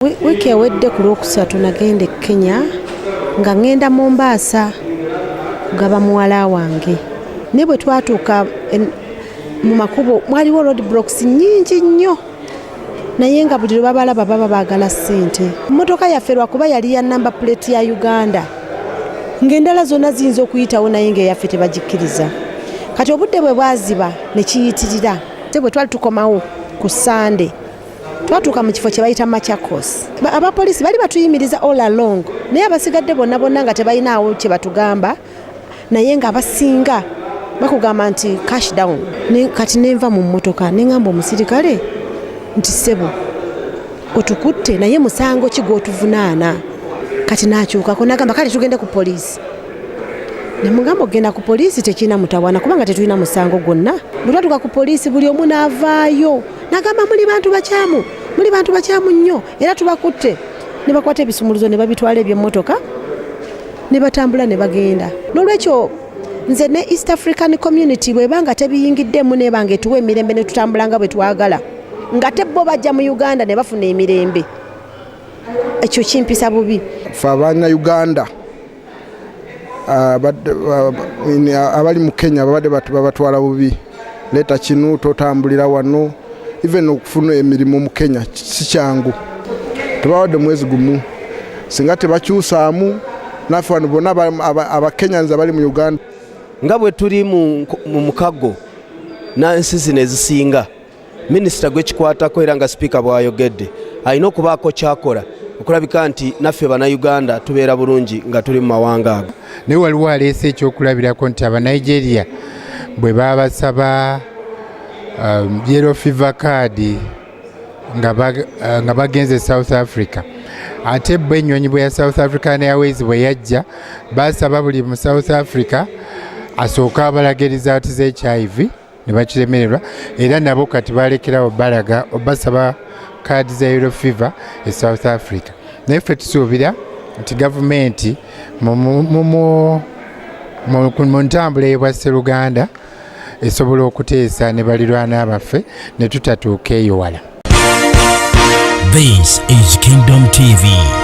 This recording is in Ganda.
Wiki ewedde ku Lwokusatu nagenda Kenya nga ngenda Mombasa kugaba muwala wange. Ne bwe twatuuka mu makubo mwaliwo road blocks nnyingi nnyo. Naye nga buli babalaba baba baagala ssente. Mmotoka yaffe lwakuba yali ya namba plate ya Uganda. Ng'endala zonna ziyinza okuyitawo naye ng'eyaffe tebagikkiriza. Kati obudde bwe bwaziba ne kiyitirira. Te bwe twali tukomawo ku Sunday. Twatuuka mu kifo kye bayita Machakos. Abapoliisi bali batuyimiriza all along. Naye abasigadde bonna nga tebayinaawo kye batugamba. Naye nga abasinga bakugamba nti cash down. Kati nenva mu mmotoka nengamba omusirikale nti ssebo otukutte naye musango ki gw'otuvunaana. Kati n'akyukako n'agamba kale tugende ku poliisi. Ne mugamba ogenda ku poliisi tekina mutawana kubanga tetulina musango gwonna. Bwe twatuuka ku poliisi buli omu n'avaayo. N'agamba muli bantu bakyamu nnyo era tubakutte. Ne bakwata ebisumuluzo ne babitwala eby'emmotoka ne batambula ne bagenda. N'olwekyo nze ne East African Community bwebanga tebiyingiddemu nebanga etuwa emirembe ne tutambula nga bwe twagala. Nga tebbo bajja mu Uganda ne bafuna emirembe. Ekyo kimpisa bubi. Ffe Abannayuganda abali mu Kenya babadde babatwala bubi. Leta kinu totambulira wano. Even okufuna emirimu mu Kenya si kyangu. Tebawadde mwezi gumu. Singa tebakyusaamu naffe wano bonna Abakenyans abali mu Uganda. Nga bwe tuli mu mukago n'ensi zino ezisinga. Minisita gw'ekikwatako era nga sipiika bw'ayogedde alina okubaako kyakola okulabika nti naffe Bannayuganda tubeera bulungi nga tuli mu mawanga ago. Naye waliwo aleese ekyokulabirako nti Abanigeria bwe babasaba yellow fever card nga bagenze South Africa. Ate bo ennyonyi bwe ya South African Airways bwe yajja basaba buli mu South Africa asooka abalagiriza ati ze HIV ne bakiremererwa era nabo kati balekerawo balaga basaba kaadi za yellow fever e South Africa. Naye ffe tusuubira nti gavumenti mu ntambula y'ebwa Sseruganda esobola okuteesa ne balirwana baffe ne tutatuuka eyo wala. This is Kingdom TV.